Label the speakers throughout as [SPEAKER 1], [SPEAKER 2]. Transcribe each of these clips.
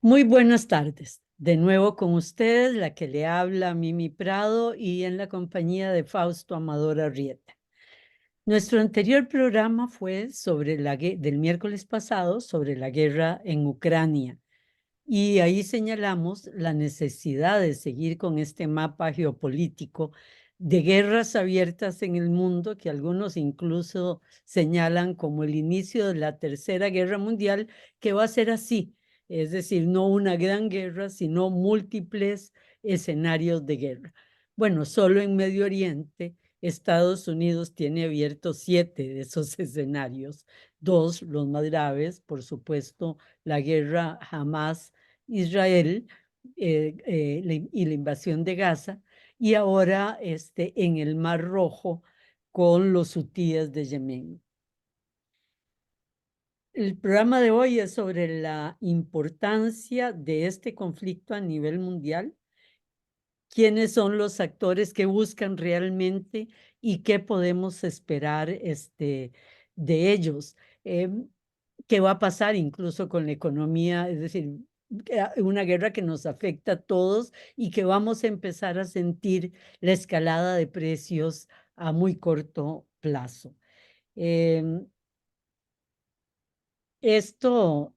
[SPEAKER 1] Muy buenas tardes. De nuevo con ustedes, la que le habla Mimi Prado y en la compañía de Fausto Amador Arrieta. Nuestro anterior programa fue sobre del miércoles pasado sobre la guerra en Ucrania y ahí señalamos la necesidad de seguir con este mapa geopolítico de guerras abiertas en el mundo que algunos incluso señalan como el inicio de la Tercera Guerra Mundial, que va a ser así. Es decir, no una gran guerra, sino múltiples escenarios de guerra. Bueno, solo en Medio Oriente, Estados Unidos tiene abiertos 7 de esos escenarios. 2, los más graves, por supuesto, la guerra Hamas-Israel y la invasión de Gaza, y ahora en el Mar Rojo con los hutíes de Yemen. El programa de hoy es sobre la importancia de este conflicto a nivel mundial, quiénes son los actores que buscan realmente y qué podemos esperar de ellos. ¿Qué va a pasar incluso con la economía? Es decir, una guerra que nos afecta a todos y que vamos a empezar a sentir la escalada de precios a muy corto plazo. Esto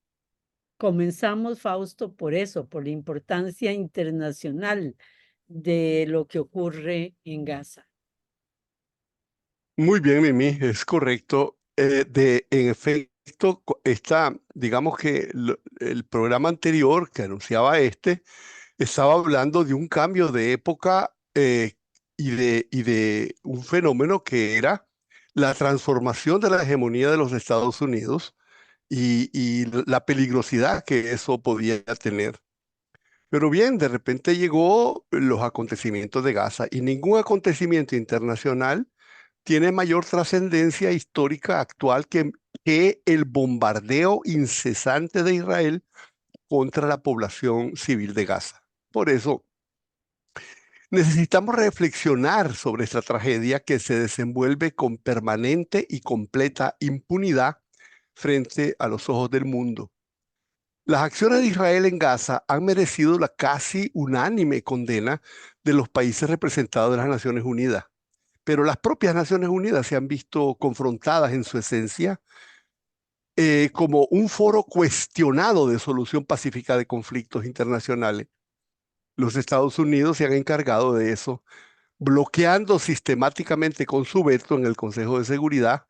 [SPEAKER 1] comenzamos, Fausto, por eso, por la importancia internacional de lo que ocurre en Gaza.
[SPEAKER 2] Muy bien, Mimi, es correcto. En efecto, digamos que el programa anterior que anunciaba estaba hablando de un cambio de época y de un fenómeno que era la transformación de la hegemonía de los Estados Unidos y la peligrosidad que eso podía tener. Pero bien, de repente llegó los acontecimientos de Gaza y ningún acontecimiento internacional tiene mayor trascendencia histórica actual que el bombardeo incesante de Israel contra la población civil de Gaza. Por eso, necesitamos reflexionar sobre esta tragedia que se desenvuelve con permanente y completa impunidad frente a los ojos del mundo. Las acciones de Israel en Gaza han merecido la casi unánime condena de los países representados en las Naciones Unidas, pero las propias Naciones Unidas se han visto confrontadas en su esencia como un foro cuestionado de solución pacífica de conflictos internacionales. Los Estados Unidos se han encargado de eso, bloqueando sistemáticamente con su veto en el Consejo de Seguridad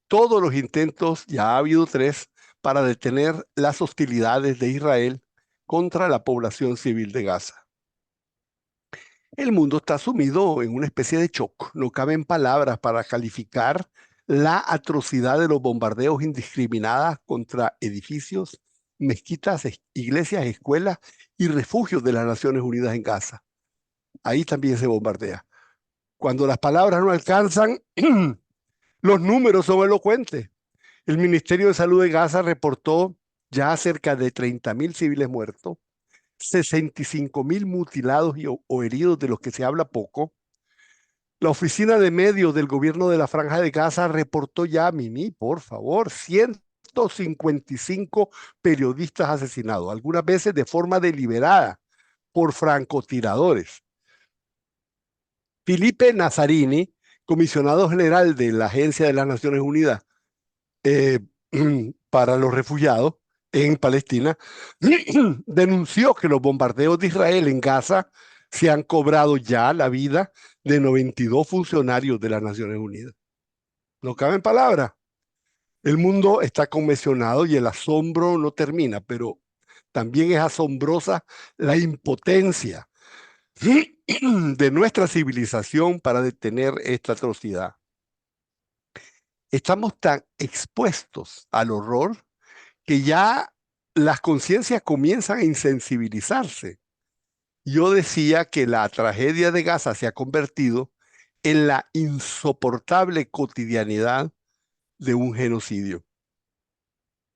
[SPEAKER 2] todos los intentos, ya ha habido 3, para detener las hostilidades de Israel contra la población civil de Gaza. El mundo está sumido en una especie de shock. No caben palabras para calificar la atrocidad de los bombardeos indiscriminados contra edificios, mezquitas, iglesias, escuelas y refugios de las Naciones Unidas en Gaza. Ahí también se bombardea. Cuando las palabras no alcanzan, los números son elocuentes. El Ministerio de Salud de Gaza reportó ya cerca de 30.000 civiles muertos, 65.000 mutilados o heridos, de los que se habla poco. La oficina de medios del gobierno de la Franja de Gaza reportó ya, Mimi, por favor, 155 periodistas asesinados, algunas veces de forma deliberada por francotiradores. Felipe Nazzarini, comisionado general de la Agencia de las Naciones Unidas eh, para los refugiados en Palestina, denunció que los bombardeos de Israel en Gaza se han cobrado ya la vida de 92 funcionarios de las Naciones Unidas. No caben palabras. El mundo está conmocionado y el asombro no termina, pero también es asombrosa la impotencia de nuestra civilización para detener esta atrocidad. Estamos tan expuestos al horror que ya las conciencias comienzan a insensibilizarse. Yo decía que la tragedia de Gaza se ha convertido en la insoportable cotidianidad de un genocidio.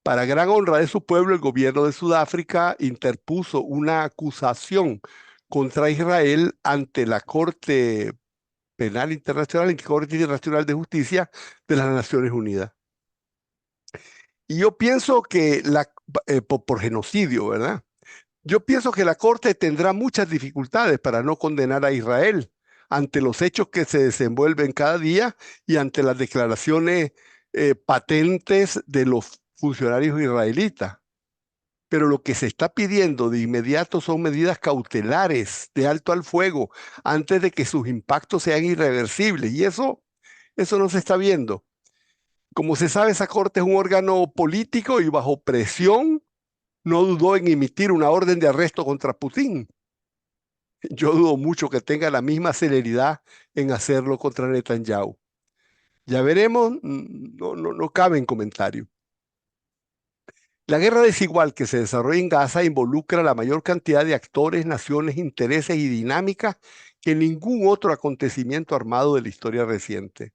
[SPEAKER 2] Para gran honra de su pueblo, el gobierno de Sudáfrica interpuso una acusación contra Israel ante la Corte Penal Internacional y Corte Internacional de Justicia de las Naciones Unidas. Y yo pienso que por genocidio, ¿verdad? Yo pienso que la Corte tendrá muchas dificultades para no condenar a Israel ante los hechos que se desenvuelven cada día y ante las declaraciones patentes de los funcionarios israelitas. Pero lo que se está pidiendo de inmediato son medidas cautelares de alto al fuego antes de que sus impactos sean irreversibles. Y eso no se está viendo. Como se sabe, esa corte es un órgano político y bajo presión no dudó en emitir una orden de arresto contra Putin. Yo dudo mucho que tenga la misma celeridad en hacerlo contra Netanyahu. Ya veremos, no cabe en comentario. La guerra desigual que se desarrolla en Gaza involucra la mayor cantidad de actores, naciones, intereses y dinámicas que ningún otro acontecimiento armado de la historia reciente.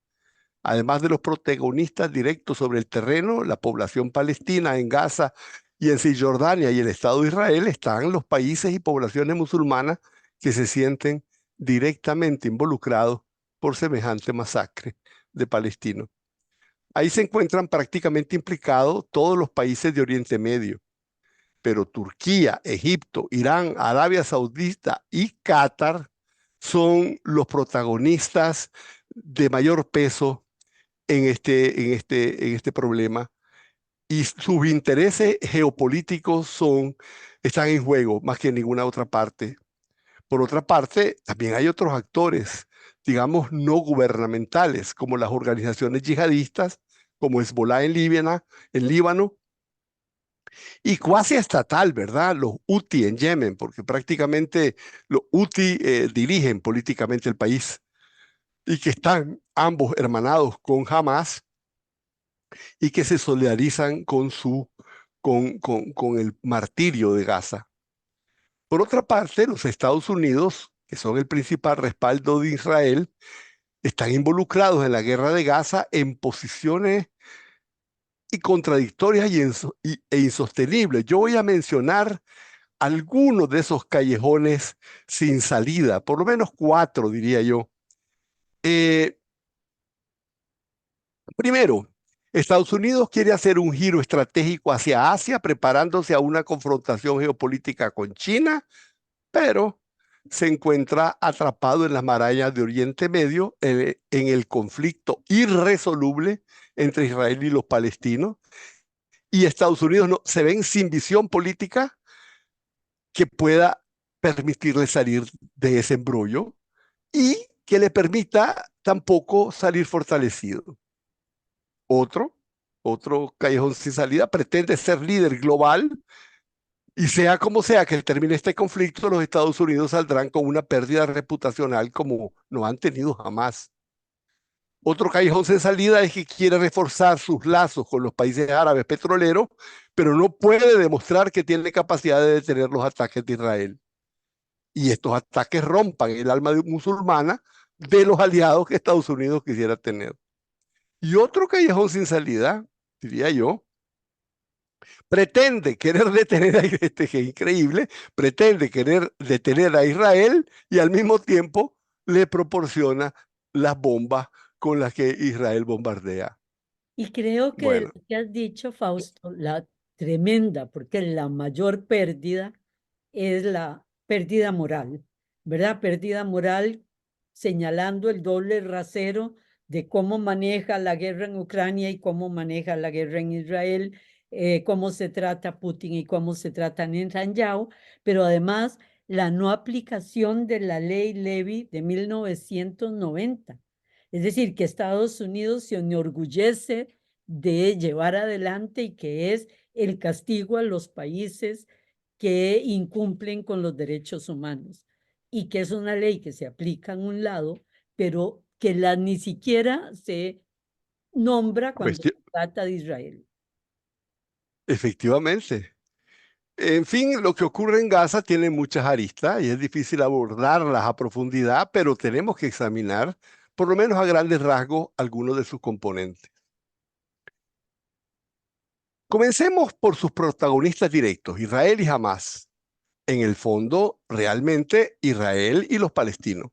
[SPEAKER 2] Además de los protagonistas directos sobre el terreno, la población palestina en Gaza y en Cisjordania y el Estado de Israel, están los países y poblaciones musulmanas que se sienten directamente involucrados por semejante masacre de palestinos. Ahí se encuentran prácticamente implicados todos los países de Oriente Medio, pero Turquía, Egipto, Irán, Arabia Saudita y Qatar son los protagonistas de mayor peso en este problema, y sus intereses geopolíticos están en juego más que en ninguna otra parte. Por otra parte, también hay otros actores, digamos, no gubernamentales, como las organizaciones yihadistas, como Hezbollah en Líbano, y cuasi estatal, ¿verdad? Los Houthi en Yemen, porque prácticamente los Houthi dirigen políticamente el país y que están ambos hermanados con Hamas y que se solidarizan con el martirio de Gaza. Por otra parte, los Estados Unidos, que son el principal respaldo de Israel, están involucrados en la guerra de Gaza en posiciones y contradictorias e insostenibles. Yo voy a mencionar algunos de esos callejones sin salida, por lo menos cuatro, diría yo. Eh, Primero, Estados Unidos quiere hacer un giro estratégico hacia Asia, preparándose a una confrontación geopolítica con China, pero se encuentra atrapado en las marañas de Oriente Medio, en el conflicto irresoluble entre Israel y los palestinos, y Estados Unidos se ven sin visión política que pueda permitirle salir de ese embrollo y que le permita tampoco salir fortalecido. Otro, otro callejón sin salida, pretende ser líder global y sea como sea que termine este conflicto, los Estados Unidos saldrán con una pérdida reputacional como no han tenido jamás. Otro callejón sin salida es que quiere reforzar sus lazos con los países árabes petroleros, pero no puede demostrar que tiene capacidad de detener los ataques de Israel. Y estos ataques rompan el alma musulmana de los aliados que Estados Unidos quisiera tener. Y otro callejón sin salida, diría yo, pretende querer detener a este que es increíble, pretende querer detener a Israel y al mismo tiempo le proporciona las bombas con las que Israel bombardea.
[SPEAKER 1] Y creo que
[SPEAKER 2] Bueno,
[SPEAKER 1] lo que has dicho, Fausto, la tremenda, porque la mayor pérdida es la pérdida moral, ¿verdad? Pérdida moral señalando el doble rasero de cómo maneja la guerra en Ucrania y cómo maneja la guerra en Israel, cómo se trata a Putin y cómo se trata a Netanyahu, pero además la no aplicación de la ley Levy de 1990. Es decir, que Estados Unidos se enorgullece de llevar adelante y que es el castigo a los países que incumplen con los derechos humanos y que es una ley que se aplica en un lado, pero que ni siquiera se nombra cuando se trata de Israel.
[SPEAKER 2] efectivamente. En fin, lo que ocurre en Gaza tiene muchas aristas y es difícil abordarlas a profundidad, pero tenemos que examinar, por lo menos a grandes rasgos, algunos de sus componentes. Comencemos por sus protagonistas directos, Israel y Hamas. En el fondo, realmente Israel y los palestinos.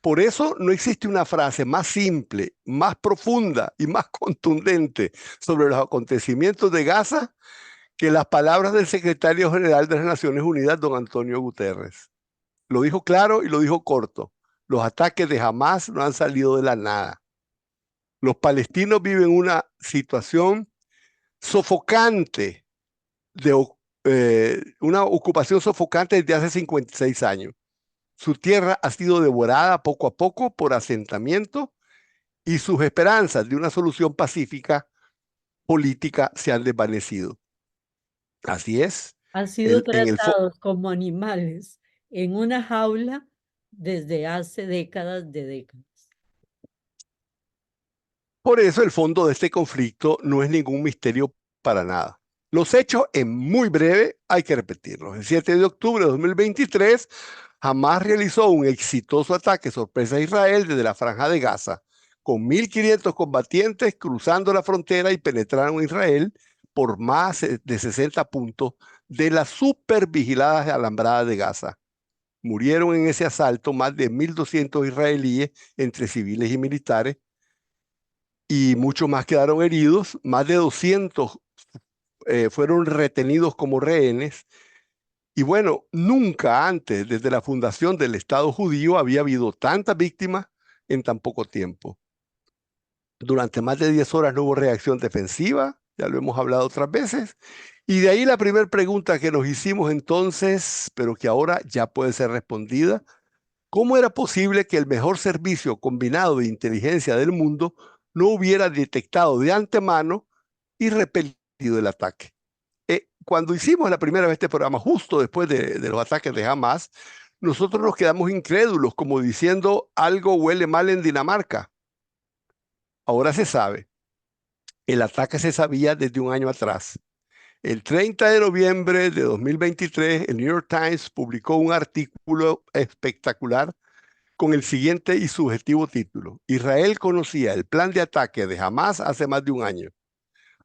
[SPEAKER 2] Por eso no existe una frase más simple, más profunda y más contundente sobre los acontecimientos de Gaza que las palabras del secretario general de las Naciones Unidas, don Antonio Guterres. Lo dijo claro y lo dijo corto. Los ataques de Hamás no han salido de la nada. Los palestinos viven una situación sofocante, una ocupación sofocante desde hace 56 años. Su tierra ha sido devorada poco a poco por asentamiento y sus esperanzas de una solución pacífica política se han desvanecido. Así es.
[SPEAKER 1] Han sido
[SPEAKER 2] En el
[SPEAKER 1] tratados como animales en una jaula desde hace décadas de décadas.
[SPEAKER 2] Por eso el fondo de este conflicto no es ningún misterio para nada. Los hechos, en muy breve, hay que repetirlos. El 7 de octubre de 2023, Hamás realizó un exitoso ataque sorpresa a Israel desde la Franja de Gaza, con 1.500 combatientes cruzando la frontera y penetraron Israel por más de 60 puntos de las supervigiladas alambradas de Gaza. Murieron en ese asalto más de 1.200 israelíes entre civiles y militares, y muchos más quedaron heridos. Más de 200 fueron retenidos como rehenes. Y bueno, nunca antes, desde la fundación del Estado judío, había habido tantas víctimas en tan poco tiempo. Durante más de 10 horas no hubo reacción defensiva, ya lo hemos hablado otras veces. Y de ahí la primera pregunta que nos hicimos entonces, pero que ahora ya puede ser respondida: ¿cómo era posible que el mejor servicio combinado de inteligencia del mundo no hubiera detectado de antemano y repelido el ataque? Cuando hicimos la primera vez este programa, justo después de los ataques de Hamas, nosotros nos quedamos incrédulos, como diciendo: algo huele mal en Dinamarca. Ahora se sabe. El ataque se sabía desde un año atrás. El 30 de noviembre de 2023, el New York Times publicó un artículo espectacular con el siguiente y subjetivo título: Israel conocía el plan de ataque de Hamás hace más de un año.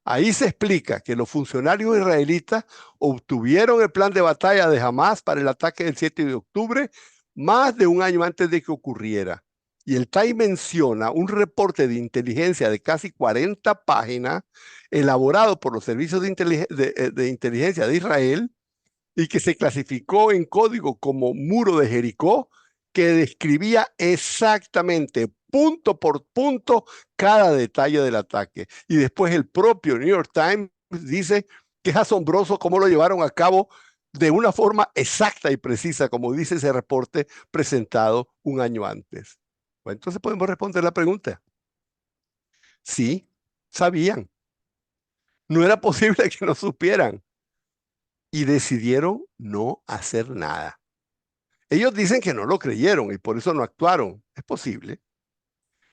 [SPEAKER 2] Ahí se explica que los funcionarios israelitas obtuvieron el plan de batalla de Hamás para el ataque del 7 de octubre más de un año antes de que ocurriera. Y el TAI menciona un reporte de inteligencia de casi 40 páginas elaborado por los servicios de inteligencia de Israel y que se clasificó en código como Muro de Jericó, que describía exactamente, punto por punto, cada detalle del ataque. Y después el propio New York Times dice que es asombroso cómo lo llevaron a cabo de una forma exacta y precisa, como dice ese reporte presentado un año antes. Bueno, entonces podemos responder la pregunta. Sí, sabían. No era posible que no supieran. Y decidieron no hacer nada. Ellos dicen que no lo creyeron y por eso no actuaron. Es posible.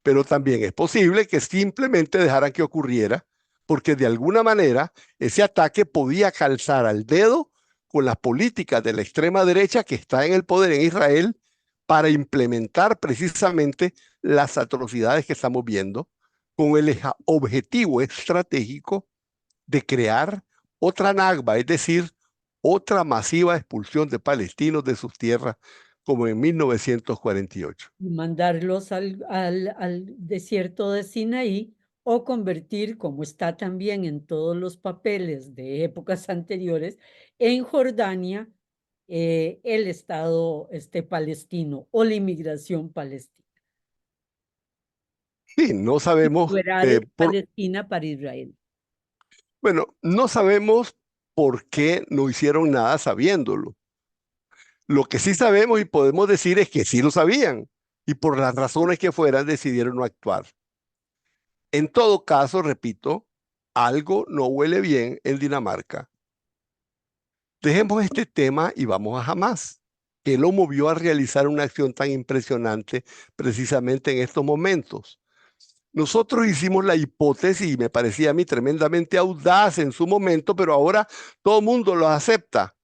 [SPEAKER 2] Pero también es posible que simplemente dejaran que ocurriera, porque de alguna manera ese ataque podía calzar al dedo con las políticas de la extrema derecha que está en el poder en Israel para implementar precisamente las atrocidades que estamos viendo, con el objetivo estratégico de crear otra Nakba, es decir, otra masiva expulsión de palestinos de sus tierras, como en 1948.
[SPEAKER 1] Y mandarlos al desierto de Sinaí o convertir, como está también en todos los papeles de épocas anteriores, en Jordania el Estado palestino o la inmigración palestina.
[SPEAKER 2] Sí, no sabemos,
[SPEAKER 1] Liberar Palestina para Israel.
[SPEAKER 2] bueno, no sabemos por qué no hicieron nada sabiéndolo. Lo que sí sabemos y podemos decir es que sí lo sabían y por las razones que fueran decidieron no actuar. En todo caso, repito, algo no huele bien en Dinamarca. Dejemos este tema y vamos a Hamás. ¿Qué lo movió a realizar una acción tan impresionante precisamente en estos momentos? Nosotros hicimos la hipótesis y me parecía a mí tremendamente audaz en su momento, pero ahora todo el mundo lo acepta.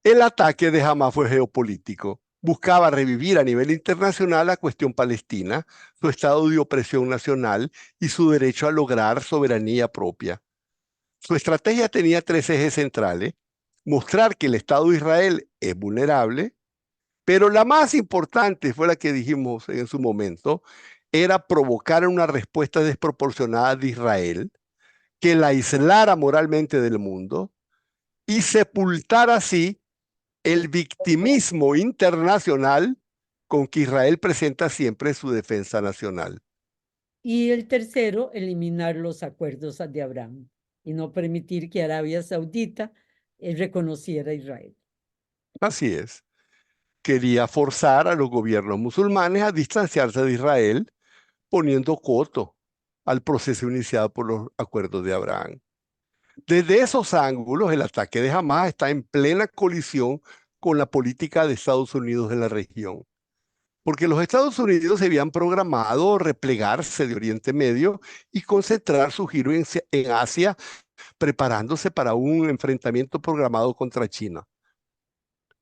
[SPEAKER 2] El ataque de Hamás fue geopolítico. Buscaba revivir a nivel internacional la cuestión palestina, su estado de opresión nacional y su derecho a lograr soberanía propia. Su estrategia tenía tres ejes centrales: mostrar que el Estado de Israel es vulnerable, pero la más importante fue la que dijimos en su momento, era provocar una respuesta desproporcionada de Israel, que la aislara moralmente del mundo y sepultar así el victimismo internacional con que Israel presenta siempre su defensa nacional.
[SPEAKER 1] Y el tercero, eliminar los acuerdos de Abraham y no permitir que Arabia Saudita reconociera a Israel.
[SPEAKER 2] Así es. Quería forzar a los gobiernos musulmanes a distanciarse de Israel, poniendo coto al proceso iniciado por los acuerdos de Abraham. Desde esos ángulos, el ataque de Hamás está en plena colisión con la política de Estados Unidos en la región, porque los Estados Unidos se habían programado replegarse de Oriente Medio y concentrar su giro en Asia, preparándose para un enfrentamiento programado contra China.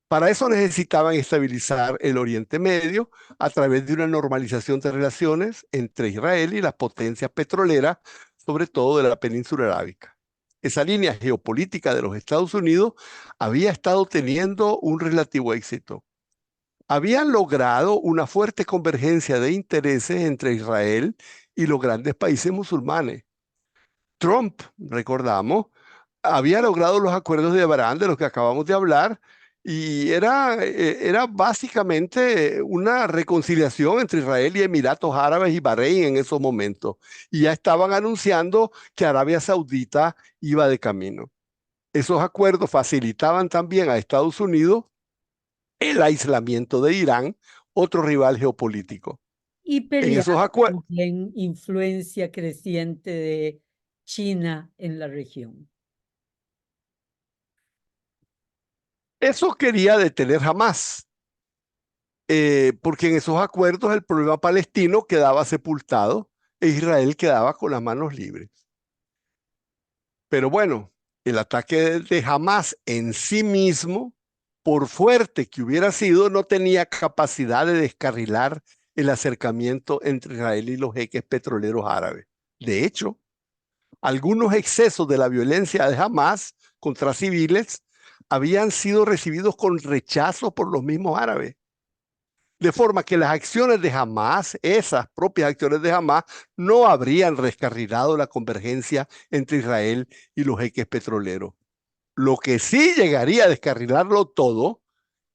[SPEAKER 2] Para eso necesitaban estabilizar el Oriente Medio a través de una normalización de relaciones entre Israel y las potencias petroleras, sobre todo de la península arábica. Esa línea geopolítica de los Estados Unidos había estado teniendo un relativo éxito. Habían logrado una fuerte convergencia de intereses entre Israel y los grandes países musulmanes. Trump, recordamos, había logrado los acuerdos de Abraham de los que acabamos de hablar y era básicamente una reconciliación entre Israel y Emiratos Árabes y Bahrein en esos momentos. Y ya estaban anunciando que Arabia Saudita iba de camino. Esos acuerdos facilitaban también a Estados Unidos el aislamiento de Irán, otro rival geopolítico.
[SPEAKER 1] Y
[SPEAKER 2] En
[SPEAKER 1] pelear
[SPEAKER 2] esos acuerdos,
[SPEAKER 1] también influencia creciente de China en la región.
[SPEAKER 2] eso quería detener jamás. Porque en esos acuerdos el problema palestino quedaba sepultado e Israel quedaba con las manos libres. Pero bueno, el ataque de Hamás en sí mismo, por fuerte que hubiera sido, no tenía capacidad de descarrilar el acercamiento entre Israel y los jeques petroleros árabes. De hecho, algunos excesos de la violencia de Hamás contra civiles habían sido recibidos con rechazo por los mismos árabes. De forma que las acciones de Hamás, esas propias acciones de Hamás, no habrían descarrilado la convergencia entre Israel y los jeques petroleros. Lo que sí llegaría a descarrilarlo todo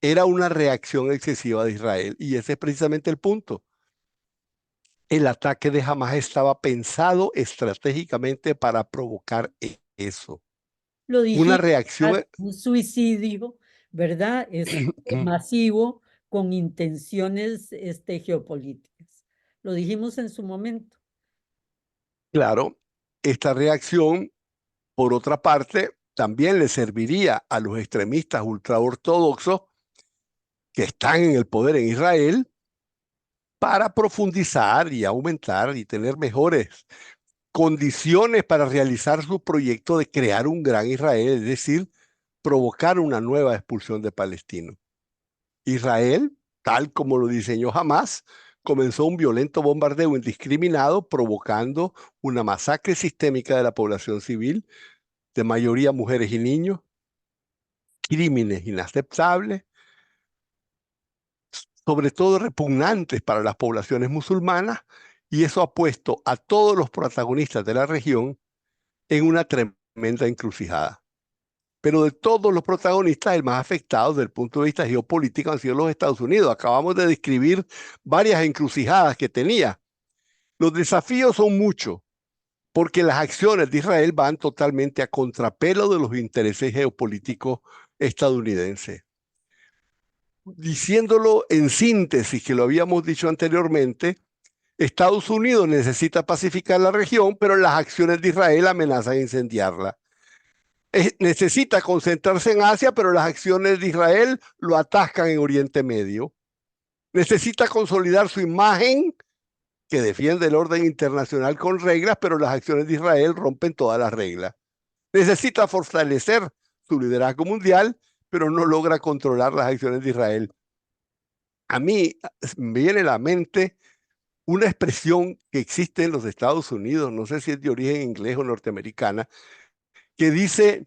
[SPEAKER 2] era una reacción excesiva de Israel. Y ese es precisamente el punto. El ataque de Hamás estaba pensado estratégicamente para provocar eso.
[SPEAKER 1] Lo
[SPEAKER 2] Una
[SPEAKER 1] dijimos,
[SPEAKER 2] reacción,
[SPEAKER 1] un suicidio, ¿verdad? Es masivo con intenciones geopolíticas. Lo dijimos en su momento.
[SPEAKER 2] claro, esta reacción, por otra parte, también le serviría a los extremistas ultraortodoxos que están en el poder en Israel para profundizar y aumentar y tener mejores condiciones para realizar su proyecto de crear un gran Israel, es decir, provocar una nueva expulsión de palestinos. Israel, tal como lo diseñó Hamás, comenzó un violento bombardeo indiscriminado, provocando una masacre sistémica de la población civil, de mayoría mujeres y niños, crímenes inaceptables, sobre todo repugnantes para las poblaciones musulmanas, y eso ha puesto a todos los protagonistas de la región en una tremenda encrucijada. Pero de todos los protagonistas, el más afectado desde el punto de vista geopolítico han sido los Estados Unidos. Acabamos de describir varias encrucijadas que tenía. Los desafíos son muchos, porque las acciones de Israel van totalmente a contrapelo de los intereses geopolíticos estadounidenses. Diciéndolo en síntesis, que lo habíamos dicho anteriormente, Estados Unidos necesita pacificar la región, pero las acciones de Israel amenazan incendiarla. Necesita concentrarse en Asia, pero las acciones de Israel lo atascan en Oriente Medio. Necesita consolidar su imagen, que defiende el orden internacional con reglas, pero las acciones de Israel rompen todas las reglas. Necesita fortalecer su liderazgo mundial, pero no logra controlar las acciones de Israel. A mí me viene a la mente una expresión que existe en los Estados Unidos, no sé si es de origen inglés o norteamericana, que dice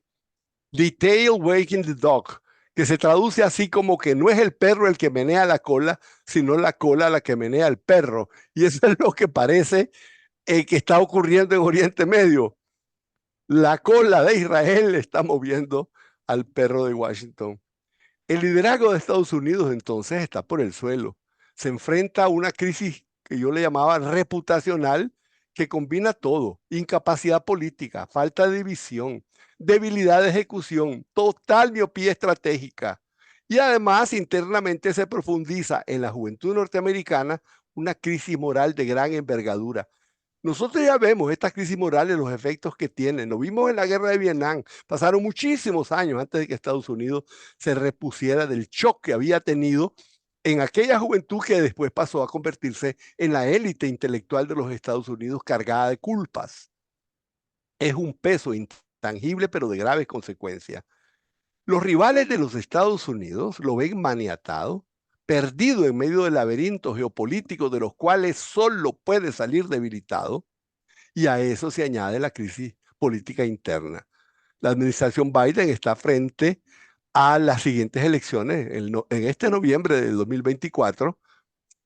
[SPEAKER 2] "the tail wagging the dog", que se traduce así como que no es el perro el que menea la cola, sino la cola la que menea el perro. Y eso es lo que parece que está ocurriendo en Oriente Medio. La cola de Israel está moviendo al perro de Washington. El liderazgo de Estados Unidos entonces está por el suelo. Se enfrenta a una crisis que yo le llamaba reputacional, que combina todo: incapacidad política, falta de visión, debilidad de ejecución, total miopía estratégica. Y además internamente se profundiza en la juventud norteamericana una crisis moral de gran envergadura. Nosotros ya vemos esta crisis moral en los efectos que tiene. Lo vimos en la guerra de Vietnam. Pasaron muchísimos años antes de que Estados Unidos se repusiera del shock que había tenido en aquella juventud que después pasó a convertirse en la élite intelectual de los Estados Unidos cargada de culpas. Es un peso intangible pero de graves consecuencias. Los rivales de los Estados Unidos lo ven maniatado, perdido en medio del laberinto geopolítico de los cuales solo puede salir debilitado, y a eso se añade la crisis política interna. La administración Biden está frente a las siguientes elecciones en este noviembre de 2024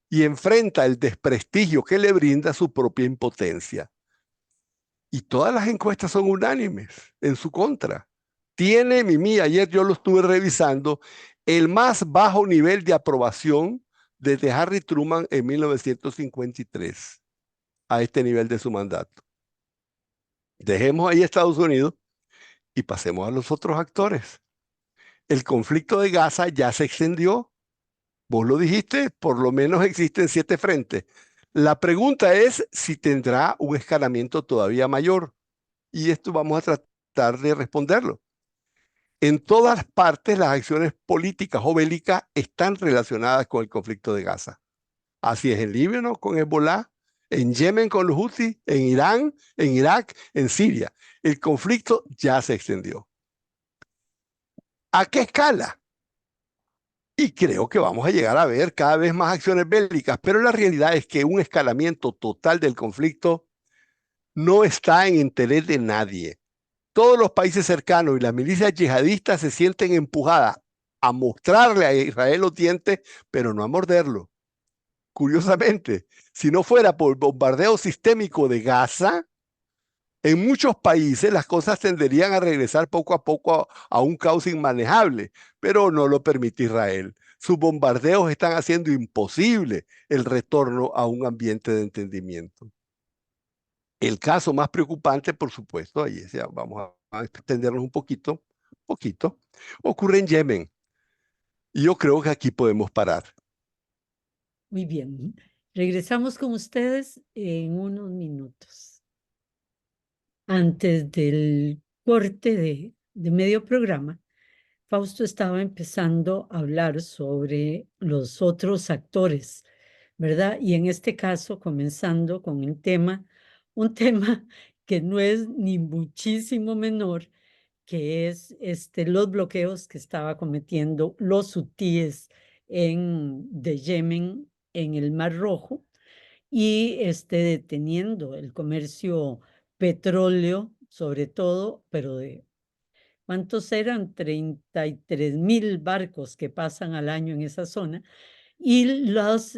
[SPEAKER 2] y enfrenta el desprestigio que le brinda su propia impotencia. Y todas las encuestas son unánimes en su contra. Tiene Mimi, ayer yo lo estuve revisando, el más bajo nivel de aprobación desde Harry Truman en 1953 a este nivel de su mandato. Dejemos ahí a Estados Unidos y pasemos a los otros actores. El conflicto de Gaza ya se extendió. Vos lo dijiste, por lo menos existen 7 frentes. La pregunta es si tendrá un escalamiento todavía mayor. Y esto vamos a tratar de responderlo. En todas partes las acciones políticas o bélicas están relacionadas con el conflicto de Gaza. Así es en Líbano con Hezbolá, en Yemen con los Houthis, en Irán, en Irak, en Siria. El conflicto ya se extendió. ¿A qué escala? Y creo que vamos a llegar a ver cada vez más acciones bélicas, pero la realidad es que un escalamiento total del conflicto no está en interés de nadie. Todos los países cercanos y las milicias yihadistas se sienten empujadas a mostrarle a Israel los dientes, pero no a morderlo. Curiosamente, si no fuera por el bombardeo sistémico de Gaza, en muchos países las cosas tenderían a regresar poco a poco a un caos inmanejable, pero no lo permite Israel. Sus bombardeos están haciendo imposible el retorno a un ambiente de entendimiento. El caso más preocupante, por supuesto, ahí ya vamos a extendernos poquito, ocurre en Yemen. Y yo creo que aquí podemos parar.
[SPEAKER 1] Muy bien. Regresamos con ustedes en unos minutos. Antes del corte de medio programa, Fausto estaba empezando a hablar sobre los otros actores, ¿verdad? Y en este caso, comenzando con un tema que no es ni muchísimo menor, que es los bloqueos que estaba cometiendo los hutíes de Yemen en el Mar Rojo y deteniendo el comercio petróleo, sobre todo, pero de ¿cuántos eran? 33.000 barcos que pasan al año en esa zona y los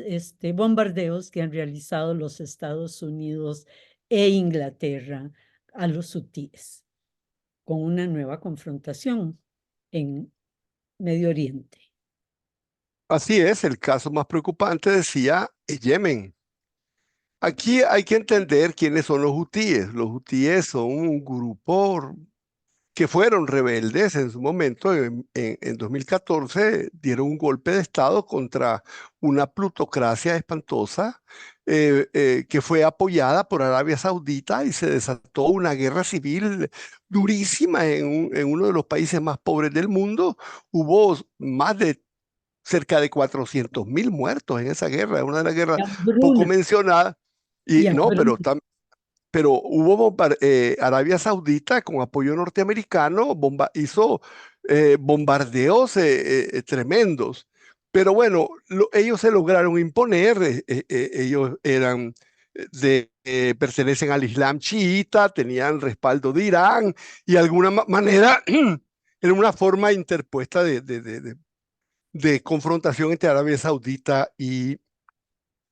[SPEAKER 1] bombardeos que han realizado los Estados Unidos e Inglaterra a los hutíes, con una nueva confrontación en Medio Oriente.
[SPEAKER 2] Así es, el caso más preocupante, decía, es Yemen. Aquí hay que entender quiénes son los hutíes. Los hutíes son un grupo que fueron rebeldes en su momento. En 2014 dieron un golpe de Estado contra una plutocracia espantosa que fue apoyada por Arabia Saudita y se desató una guerra civil durísima en uno de los países más pobres del mundo. Hubo más de cerca de 400.000 muertos en esa guerra, una de las guerras
[SPEAKER 1] Y
[SPEAKER 2] poco
[SPEAKER 1] hambruna,
[SPEAKER 2] mencionadas.
[SPEAKER 1] y
[SPEAKER 2] Y no,
[SPEAKER 1] hambruna.
[SPEAKER 2] pero hubo Arabia Saudita con apoyo norteamericano hizo bombardeos tremendos. Pero bueno, ellos se lograron imponer. Ellos eran pertenecen al Islam chiita, tenían respaldo de Irán y de alguna manera era una forma interpuesta de confrontación entre Arabia Saudita e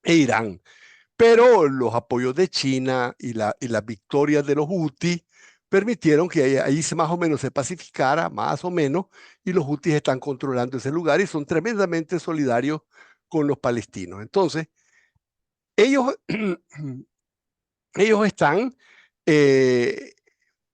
[SPEAKER 2] Irán. Pero los apoyos de China y las victorias de los Houthis permitieron que ahí más o menos se pacificara, más o menos, y los hutis están controlando ese lugar y son tremendamente solidarios con los palestinos. Entonces, ellos, ellos están, eh,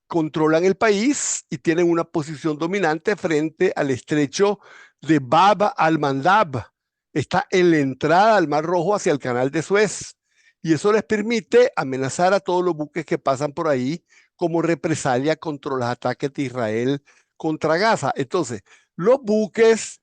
[SPEAKER 2] controlan el país y tienen una posición dominante frente al estrecho de Bab al-Mandab. Está en la entrada al Mar Rojo hacia el Canal de Suez. Y eso les permite amenazar a todos los buques que pasan por ahí como represalia contra los ataques de Israel contra Gaza. Entonces, los buques,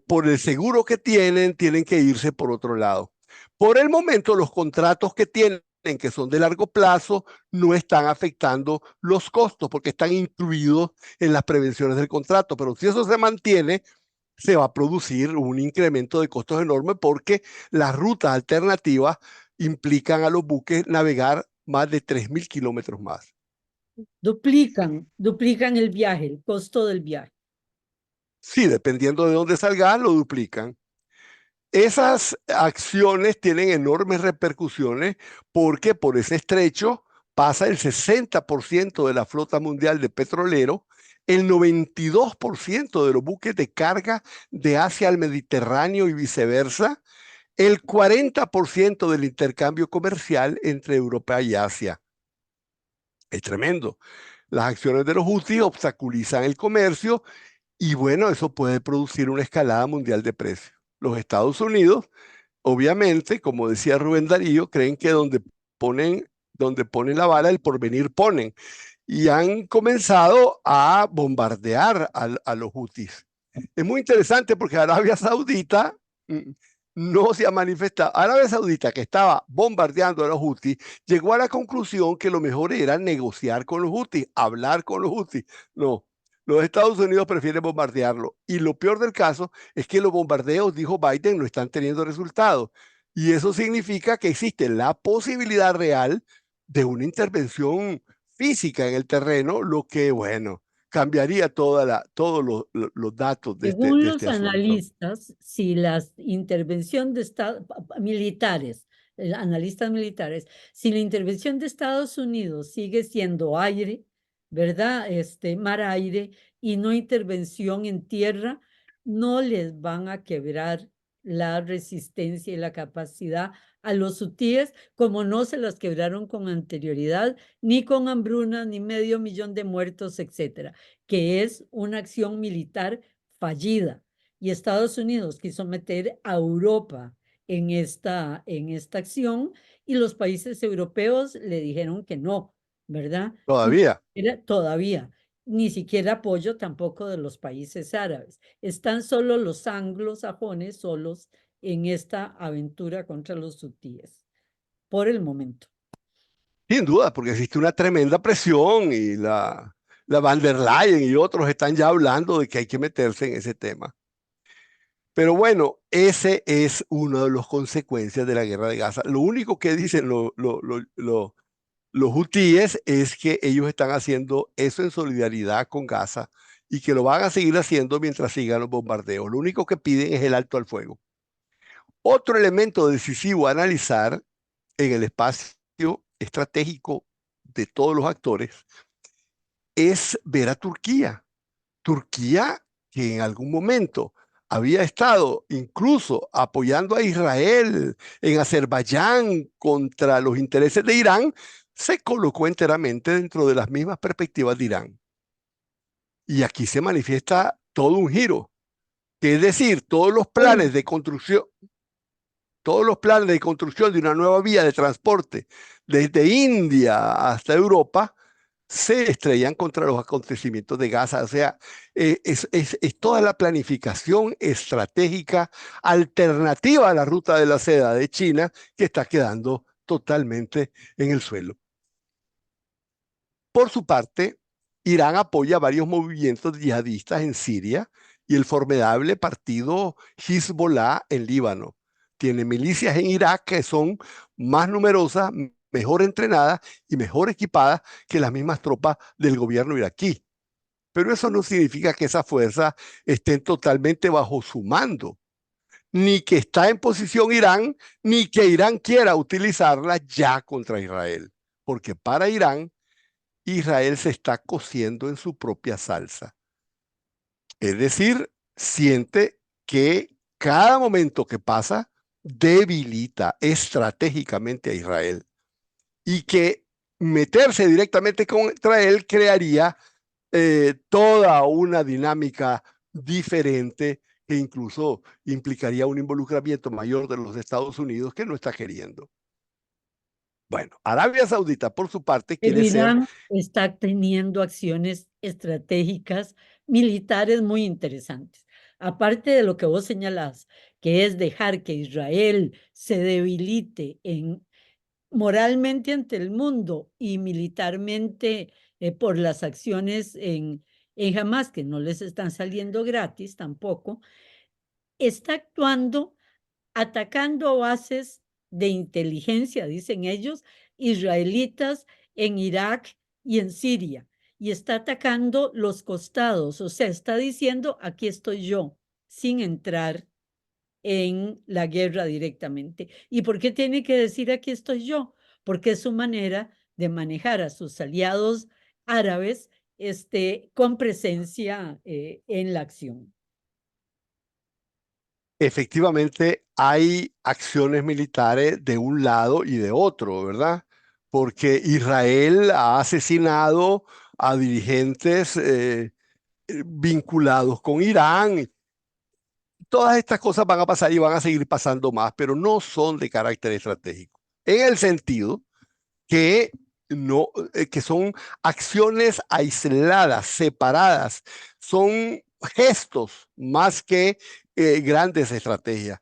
[SPEAKER 2] por el seguro que tienen que irse por otro lado. Por el momento, los contratos que tienen, que son de largo plazo, no están afectando los costos porque están incluidos en las prevenciones del contrato. Pero si eso se mantiene, se va a producir un incremento de costos enorme porque las rutas alternativas implican a los buques navegar más de 3.000 kilómetros más.
[SPEAKER 1] Duplican el viaje, el costo del viaje.
[SPEAKER 2] Sí, dependiendo de dónde salgan, lo duplican. Esas acciones tienen enormes repercusiones porque por ese estrecho pasa el 60% de la flota mundial de petroleros, el 92% de los buques de carga de Asia al Mediterráneo y viceversa, el 40% del intercambio comercial entre Europa y Asia. Es tremendo. Las acciones de los Houthis obstaculizan el comercio y bueno, eso puede producir una escalada mundial de precios. Los Estados Unidos, obviamente, como decía Rubén Darío, creen que donde ponen la bala, el porvenir ponen. Y han comenzado a bombardear a los hutis. Es muy interesante porque Arabia Saudita no se ha manifestado. Arabia Saudita, que estaba bombardeando a los hutis, llegó a la conclusión que lo mejor era negociar con los hutis, hablar con los hutis. No, los Estados Unidos prefieren bombardearlo. Y lo peor del caso es que los bombardeos, dijo Biden, no están teniendo resultados. Y eso significa que existe la posibilidad real de una intervención física en el terreno, lo que, bueno, cambiaría todos los datos
[SPEAKER 1] Según
[SPEAKER 2] de
[SPEAKER 1] los
[SPEAKER 2] este asunto.
[SPEAKER 1] analistas, si la intervención de militares, analistas militares, si la intervención de Estados Unidos sigue siendo aire, ¿verdad? Mar-aire y no intervención en tierra, no les van a quebrar la resistencia y la capacidad a los hutíes como no se las quebraron con anterioridad, ni con hambruna, ni 500.000 de muertos, etcétera, que es una acción militar fallida. Y Estados Unidos quiso meter a Europa en esta acción y los países europeos le dijeron que no, ¿verdad?
[SPEAKER 2] Todavía.
[SPEAKER 1] Todavía, ni siquiera apoyo tampoco de los países árabes. Están solo los anglosajones solos en esta aventura contra los hutíes, por el momento.
[SPEAKER 2] Sin duda, porque existe una tremenda presión y la Van der Leyen y otros están ya hablando de que hay que meterse en ese tema. Pero bueno, ese es una de las consecuencias de la guerra de Gaza. Lo único que dicen los hutíes es que ellos están haciendo eso en solidaridad con Gaza y que lo van a seguir haciendo mientras sigan los bombardeos. Lo único que piden es el alto al fuego. Otro elemento decisivo a analizar en el espacio estratégico de todos los actores es ver a Turquía. Turquía, que en algún momento había estado incluso apoyando a Israel en Azerbaiyán contra los intereses de Irán, se colocó enteramente dentro de las mismas perspectivas de Irán. Y aquí se manifiesta todo un giro, que es decir, todos los planes de construcción de una nueva vía de transporte desde India hasta Europa se estrellan contra los acontecimientos de Gaza. O sea, es toda la planificación estratégica alternativa a la ruta de la seda de China que está quedando totalmente en el suelo. Por su parte, Irán apoya varios movimientos yihadistas en Siria y el formidable partido Hezbollah en Líbano. Tiene milicias en Irak que son más numerosas, mejor entrenadas y mejor equipadas que las mismas tropas del gobierno iraquí. Pero eso no significa que esas fuerzas estén totalmente bajo su mando, ni que está en posición Irán, ni que Irán quiera utilizarlas ya contra Israel. Porque para Irán Israel se está cociendo en su propia salsa. Es decir, siente que cada momento que pasa debilita estratégicamente a Israel y que meterse directamente contra él crearía toda una dinámica diferente que incluso implicaría un involucramiento mayor de los Estados Unidos que no está queriendo. Bueno, Arabia Saudita, por su parte,
[SPEAKER 1] Pero
[SPEAKER 2] quiere ser
[SPEAKER 1] Irán está teniendo acciones estratégicas militares muy interesantes. Aparte de lo que vos señalás, que es dejar que Israel se debilite moralmente ante el mundo y militarmente por las acciones en Hamas, que no les están saliendo gratis tampoco, está actuando atacando bases de inteligencia, dicen ellos, israelitas en Irak y en Siria, y está atacando los costados, o sea, está diciendo, aquí estoy yo, sin entrar en la guerra directamente. ¿Y por qué tiene que decir aquí estoy yo? Porque es su manera de manejar a sus aliados árabes con presencia en la acción.
[SPEAKER 2] efectivamente hay acciones militares de un lado y de otro, ¿verdad? Porque Israel ha asesinado a dirigentes vinculados con Irán. Todas estas cosas van a pasar y van a seguir pasando más, pero no son de carácter estratégico. En el sentido que no, que son acciones aisladas, separadas, son gestos más que grandes estrategias.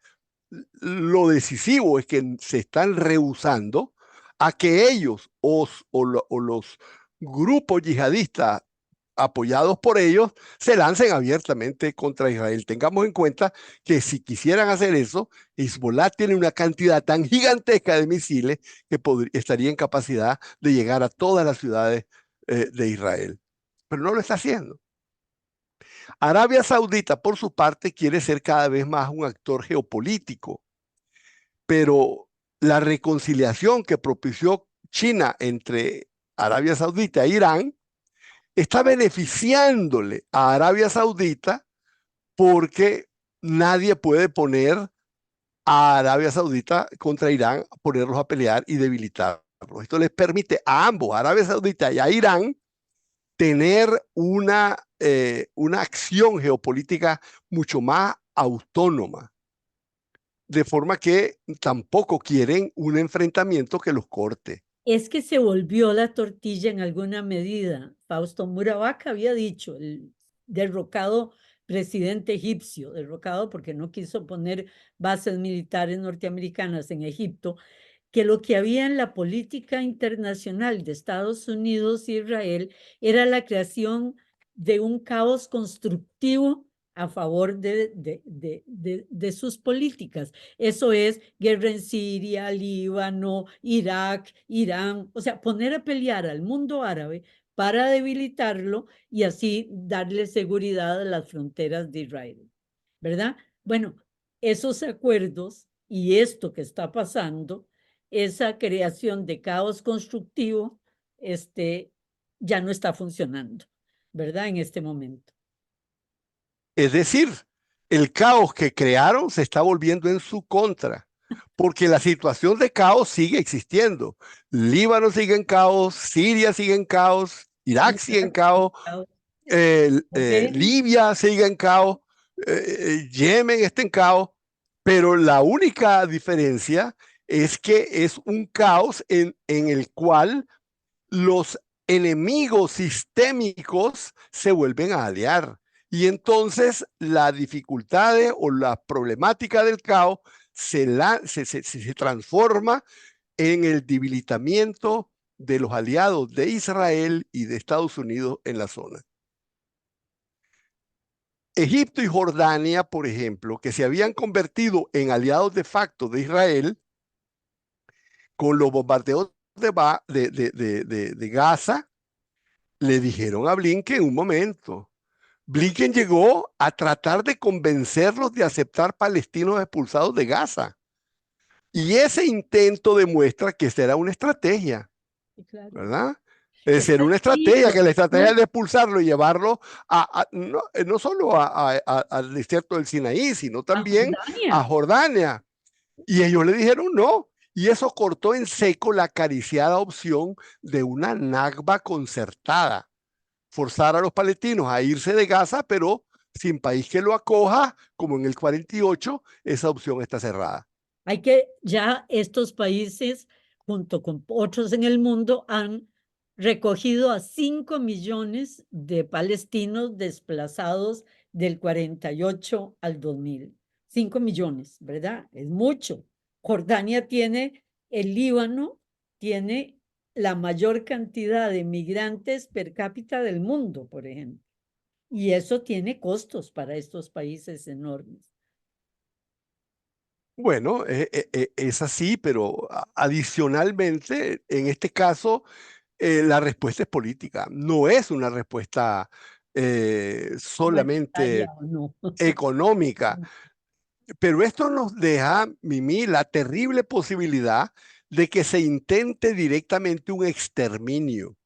[SPEAKER 2] Lo decisivo es que se están rehusando a que ellos o los grupos yihadistas apoyados por ellos se lancen abiertamente contra Israel. Tengamos en cuenta que si quisieran hacer eso, Hezbollah tiene una cantidad tan gigantesca de misiles que estaría en capacidad de llegar a todas las ciudades de Israel. Pero no lo está haciendo. Arabia Saudita, por su parte, quiere ser cada vez más un actor geopolítico, pero la reconciliación que propició China entre Arabia Saudita e Irán está beneficiándole a Arabia Saudita porque nadie puede poner a Arabia Saudita contra Irán, ponerlos a pelear y debilitarlos. Esto les permite a ambos, a Arabia Saudita y a Irán, tener una acción geopolítica mucho más autónoma, de forma que tampoco quieren un enfrentamiento que los corte.
[SPEAKER 1] Es que se volvió la tortilla en alguna medida. Fausto Murabaka había dicho, el derrocado presidente egipcio, derrocado porque no quiso poner bases militares norteamericanas en Egipto, que lo que había en la política internacional de Estados Unidos e Israel era la creación de un caos constructivo a favor de sus políticas. Eso es guerra en Siria, Líbano, Irak, Irán, o sea, poner a pelear al mundo árabe para debilitarlo y así darle seguridad a las fronteras de Israel, ¿verdad? Bueno, esos acuerdos y esto que está pasando, esa creación de caos constructivo, ya no está funcionando, ¿verdad? En este momento.
[SPEAKER 2] Es decir, el caos que crearon se está volviendo en su contra, porque la situación de caos sigue existiendo. Líbano sigue en caos, Siria sigue en caos, Irak sigue en caos,
[SPEAKER 1] Okay.
[SPEAKER 2] Libia sigue en caos, Yemen está en caos, pero la única diferencia es que es un caos en el cual los enemigos sistémicos se vuelven a aliar. Y entonces la dificultad o la problemática del caos se transforma en el debilitamiento de los aliados de Israel y de Estados Unidos en la zona. Egipto y Jordania, por ejemplo, que se habían convertido en aliados de facto de Israel, con los bombardeos de Gaza, le dijeron a Blinken un momento. Blinken llegó a tratar de convencerlos de aceptar palestinos expulsados de Gaza. Y ese intento demuestra que esta era una estrategia,
[SPEAKER 1] Sí, claro.
[SPEAKER 2] ¿verdad? Es
[SPEAKER 1] Es
[SPEAKER 2] decir, una estrategia, que
[SPEAKER 1] sencillo.
[SPEAKER 2] la estrategia es
[SPEAKER 1] No,
[SPEAKER 2] de expulsarlo y llevarlo no solo al desierto del Sinaí, sino
[SPEAKER 1] a
[SPEAKER 2] también a
[SPEAKER 1] Jordania.
[SPEAKER 2] Jordania. Y ellos le dijeron no. Y eso cortó en seco la acariciada opción de una Nakba concertada, forzar a los palestinos a irse de Gaza, pero sin país que lo acoja, como en el 48, esa opción está cerrada.
[SPEAKER 1] Hay que, ya estos países, junto con otros en el mundo, han recogido a 5 millones de palestinos desplazados del 48 al 2000. 5 millones, ¿verdad? Es mucho. Jordania tiene, el Líbano tiene la mayor cantidad de migrantes per cápita del mundo, por ejemplo. Y eso tiene costos para estos países enormes.
[SPEAKER 2] Bueno, es así, pero adicionalmente, en este caso, la respuesta es política, no es una respuesta
[SPEAKER 1] Humanitaria
[SPEAKER 2] solamente
[SPEAKER 1] o no.
[SPEAKER 2] económica. Pero esto nos deja, Mimi, la terrible posibilidad de que se intente directamente un exterminio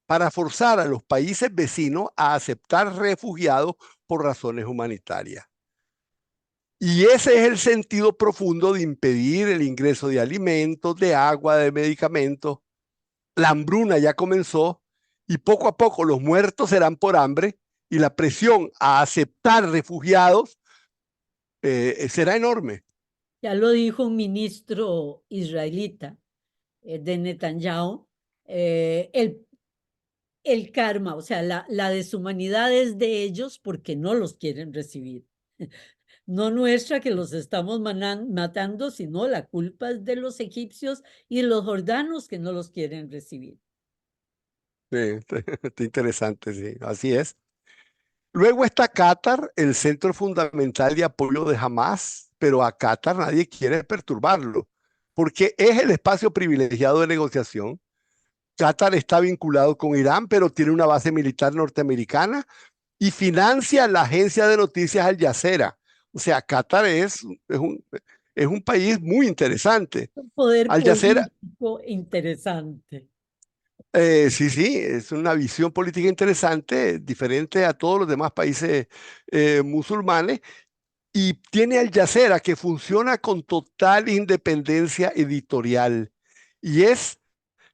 [SPEAKER 2] para forzar a los países vecinos a aceptar refugiados por razones humanitarias. Y ese es el sentido profundo de impedir el ingreso de alimentos, de agua, de medicamentos. La hambruna ya comenzó y poco a poco los muertos serán por hambre y la presión a aceptar refugiados será enorme.
[SPEAKER 1] Ya lo dijo un ministro israelita de Netanyahu, el karma, o sea, la deshumanidad es de ellos porque no los quieren recibir. No nuestra que los estamos matando, sino la culpa es de los egipcios y los jordanos que no los quieren recibir.
[SPEAKER 2] Sí, está interesante, sí, así es. Luego está Qatar, el centro fundamental de apoyo de Hamas, pero a Qatar nadie quiere perturbarlo, porque es el espacio privilegiado de negociación. Qatar está vinculado con Irán, pero tiene una base militar norteamericana y financia la agencia de noticias Al Jazeera. O sea, Qatar es un país muy interesante.
[SPEAKER 1] Un poder
[SPEAKER 2] Al Jazeera,
[SPEAKER 1] político interesante.
[SPEAKER 2] sí, sí, es una visión política interesante, diferente a todos los demás países musulmanes. Y tiene Al Jazeera, que funciona con total independencia editorial y es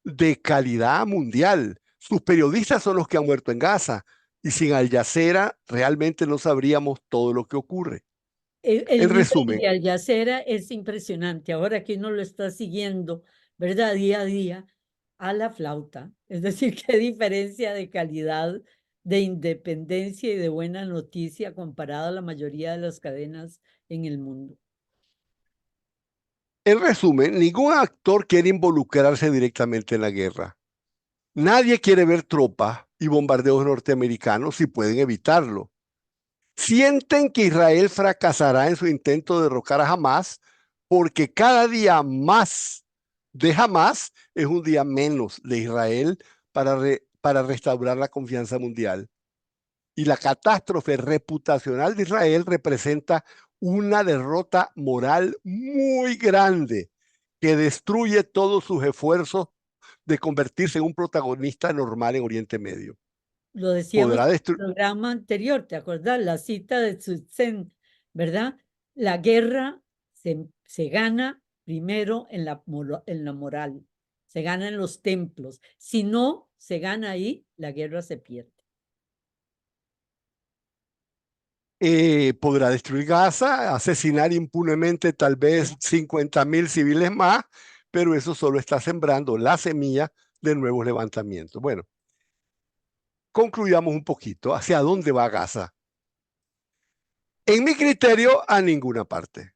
[SPEAKER 2] de calidad mundial. Sus periodistas son los que han muerto en Gaza y sin Al Jazeera realmente no sabríamos todo lo que ocurre.
[SPEAKER 1] El
[SPEAKER 2] En
[SPEAKER 1] nivel
[SPEAKER 2] resumen,
[SPEAKER 1] de Al Jazeera es impresionante. Ahora que uno lo está siguiendo, ¿verdad? Día a día, a la flauta. Es decir, qué diferencia de calidad, de independencia y de buena noticia comparado a la mayoría de las cadenas en el mundo.
[SPEAKER 2] ningún actor quiere involucrarse directamente en la guerra. Nadie quiere ver tropas y bombardeos norteamericanos si pueden evitarlo. Sienten que Israel fracasará en su intento de derrocar a Hamas porque cada día más de Hamas es un día menos de Israel para restaurar la confianza mundial. Y la catástrofe reputacional de Israel representa una derrota moral muy grande que destruye todos sus esfuerzos de convertirse en un protagonista normal en Oriente Medio.
[SPEAKER 1] Lo decíamos
[SPEAKER 2] Podrá
[SPEAKER 1] en el
[SPEAKER 2] destruir.
[SPEAKER 1] programa anterior, ¿te acuerdas? La cita de Tzu, ¿verdad? La guerra se gana primero en la moral, se gana en los templos. Si no se gana ahí, la guerra se pierde.
[SPEAKER 2] Podrá destruir Gaza, asesinar impunemente tal vez 50.000 civiles más, pero eso solo está sembrando la semilla de nuevos levantamientos. Bueno, concluyamos un poquito. ¿Hacia dónde va Gaza? En mi criterio, a ninguna parte.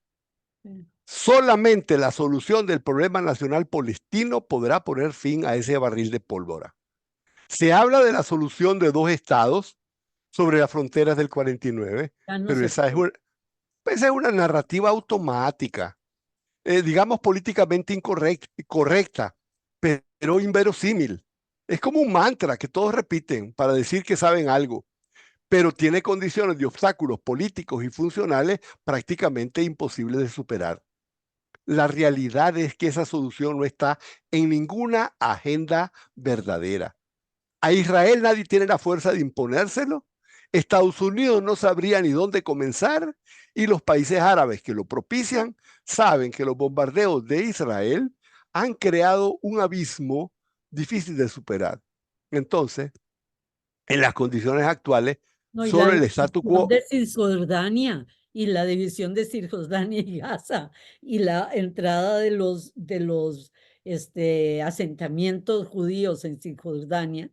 [SPEAKER 2] Solamente la solución del problema nacional palestino podrá poner fin a ese barril de pólvora. Se habla de la solución de dos estados sobre las fronteras del 49,
[SPEAKER 1] Ya no
[SPEAKER 2] pero
[SPEAKER 1] se
[SPEAKER 2] esa
[SPEAKER 1] puede.
[SPEAKER 2] esa es una narrativa automática, digamos políticamente correcta, pero inverosímil. Es como un mantra que todos repiten para decir que saben algo, pero tiene condiciones de obstáculos políticos y funcionales prácticamente imposibles de superar. La realidad es que esa solución no está en ninguna agenda verdadera. A Israel nadie tiene la fuerza de imponérselo. Estados Unidos no sabría ni dónde comenzar y los países árabes que lo propician saben que los bombardeos de Israel han creado un abismo difícil de superar. Entonces, en las condiciones actuales,
[SPEAKER 1] No, y la
[SPEAKER 2] solo el statu
[SPEAKER 1] división
[SPEAKER 2] quo.
[SPEAKER 1] de Cisjordania y la división de Cisjordania y Gaza y la entrada de los asentamientos judíos en Cisjordania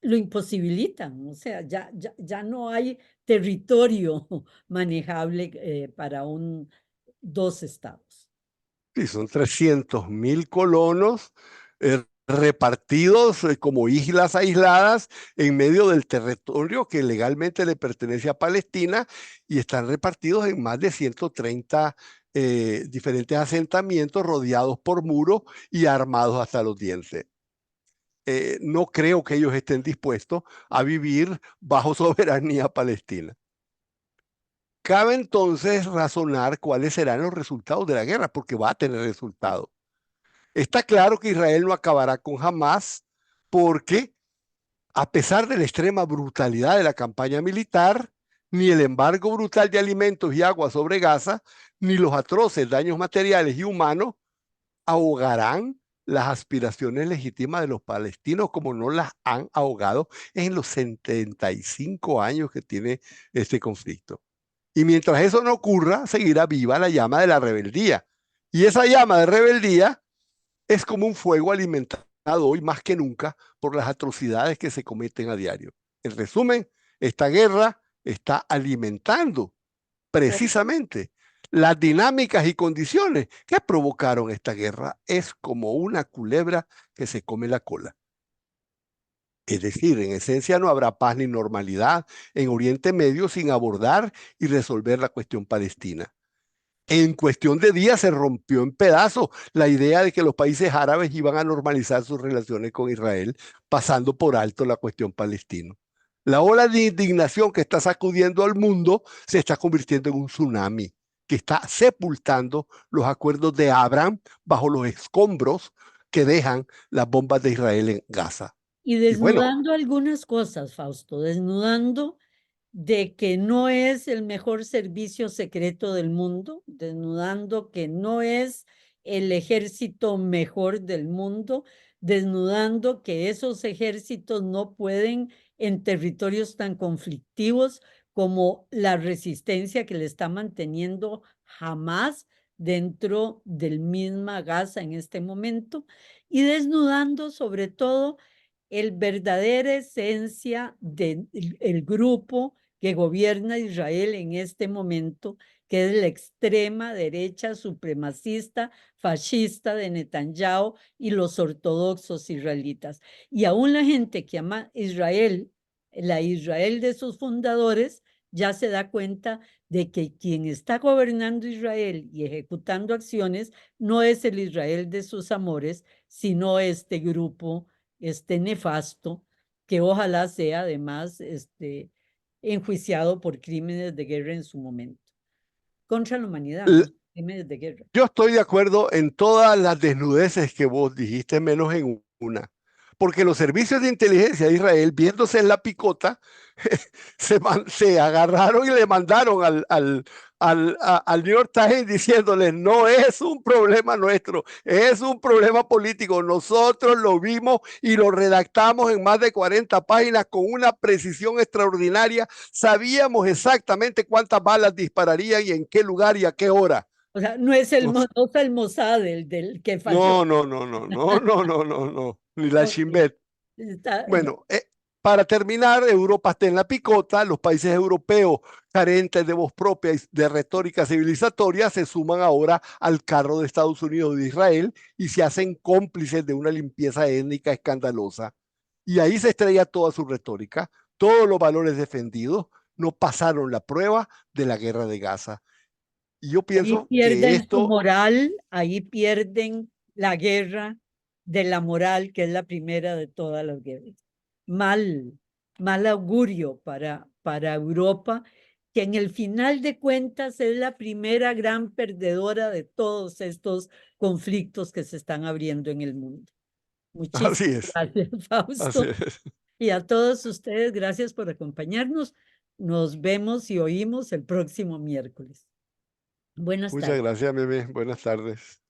[SPEAKER 1] lo imposibilitan. O sea, ya no hay territorio manejable para dos estados.
[SPEAKER 2] Sí, son 300.000 colonos repartidos como islas aisladas en medio del territorio que legalmente le pertenece a Palestina y están repartidos en más de 130 diferentes asentamientos rodeados por muros y armados hasta los dientes. No creo que ellos estén dispuestos a vivir bajo soberanía palestina. Cabe entonces razonar cuáles serán los resultados de la guerra, porque va a tener resultados. Está claro que Israel no acabará con Hamás porque, a pesar de la extrema brutalidad de la campaña militar, ni el embargo brutal de alimentos y agua sobre Gaza, ni los atroces daños materiales y humanos ahogarán las aspiraciones legítimas de los palestinos como no las han ahogado en los 75 años que tiene este conflicto. Y mientras eso no ocurra, seguirá viva la llama de la rebeldía. Y esa llama de rebeldía es como un fuego alimentado hoy más que nunca por las atrocidades que se cometen a diario. En resumen, esta guerra está alimentando precisamente las dinámicas y condiciones que provocaron esta guerra. Es como una culebra que se come la cola. Es decir, en esencia no habrá paz ni normalidad en Oriente Medio sin abordar y resolver la cuestión palestina. En cuestión de días se rompió en pedazos la idea de que los países árabes iban a normalizar sus relaciones con Israel, pasando por alto la cuestión palestina. La ola de indignación que está sacudiendo al mundo se está convirtiendo en un tsunami que está sepultando los acuerdos de Abraham bajo los escombros que dejan las bombas de Israel en Gaza.
[SPEAKER 1] Y
[SPEAKER 2] Y bueno,
[SPEAKER 1] desnudando algunas cosas, Fausto, desnudando de que no es el mejor servicio secreto del mundo, desnudando que no es el ejército mejor del mundo, desnudando que esos ejércitos no pueden en territorios tan conflictivos como la resistencia que le está manteniendo jamás dentro del misma Gaza en este momento, y desnudando sobre todo el verdadera esencia del grupo que gobierna Israel en este momento, que es la extrema derecha supremacista, fascista de Netanyahu y los ortodoxos israelitas. Y aún la gente que ama Israel, la Israel de sus fundadores, ya se da cuenta de que quien está gobernando Israel y ejecutando acciones no es el Israel de sus amores, sino este grupo nefasto, que ojalá sea además enjuiciado por crímenes de guerra en su momento. Contra la humanidad, no crímenes de guerra.
[SPEAKER 2] yo estoy de acuerdo en todas las desnudeces que vos dijiste, menos en una. Porque los servicios de inteligencia de Israel, viéndose en la picota, se agarraron y le mandaron al New York Times diciéndole, no es un problema nuestro, es un problema político. Nosotros lo vimos y lo redactamos en más de 40 páginas con una precisión extraordinaria. Sabíamos exactamente cuántas balas dispararían y en qué lugar y a qué hora.
[SPEAKER 1] O sea, no es el, no es el Mossad del que falló.
[SPEAKER 2] No, no, no, no, no, no, no, no, no, ni la
[SPEAKER 1] Okay.
[SPEAKER 2] Shin Bet. Bueno, para terminar, Europa está en la picota, los países europeos carentes de voz propia y de retórica civilizatoria se suman ahora al carro de Estados Unidos y de Israel y se hacen cómplices de una limpieza étnica escandalosa. Y ahí se estrella toda su retórica, todos los valores defendidos no pasaron la prueba de la guerra de Gaza. Y yo
[SPEAKER 1] Ahí
[SPEAKER 2] pienso que
[SPEAKER 1] pierden su
[SPEAKER 2] esto,
[SPEAKER 1] moral, ahí pierden la guerra de la moral, que es la primera de todas las guerras. Mal, mal augurio para Europa, que en el final de cuentas es la primera gran perdedora de todos estos conflictos que se están abriendo en el mundo.
[SPEAKER 2] así
[SPEAKER 1] Muchísimas
[SPEAKER 2] es,
[SPEAKER 1] gracias,
[SPEAKER 2] así
[SPEAKER 1] Fausto.
[SPEAKER 2] es.
[SPEAKER 1] Y a todos ustedes, gracias por acompañarnos. Nos vemos y oímos el próximo miércoles. Buenas
[SPEAKER 2] Muchas
[SPEAKER 1] tardes.
[SPEAKER 2] gracias, Meme. Buenas tardes.